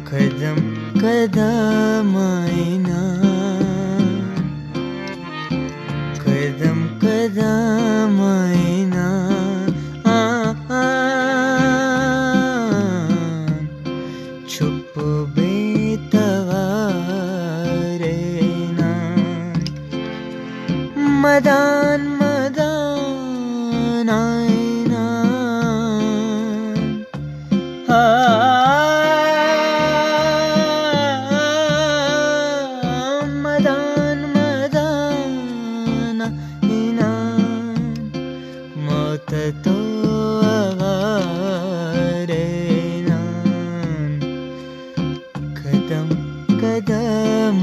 कदम कदम आईना, कदम कदम आईना, छुप बेतवारे ना, मदान मदान आईना, मदान मदान आईना, मौत तो आवारे ना, कदम कदम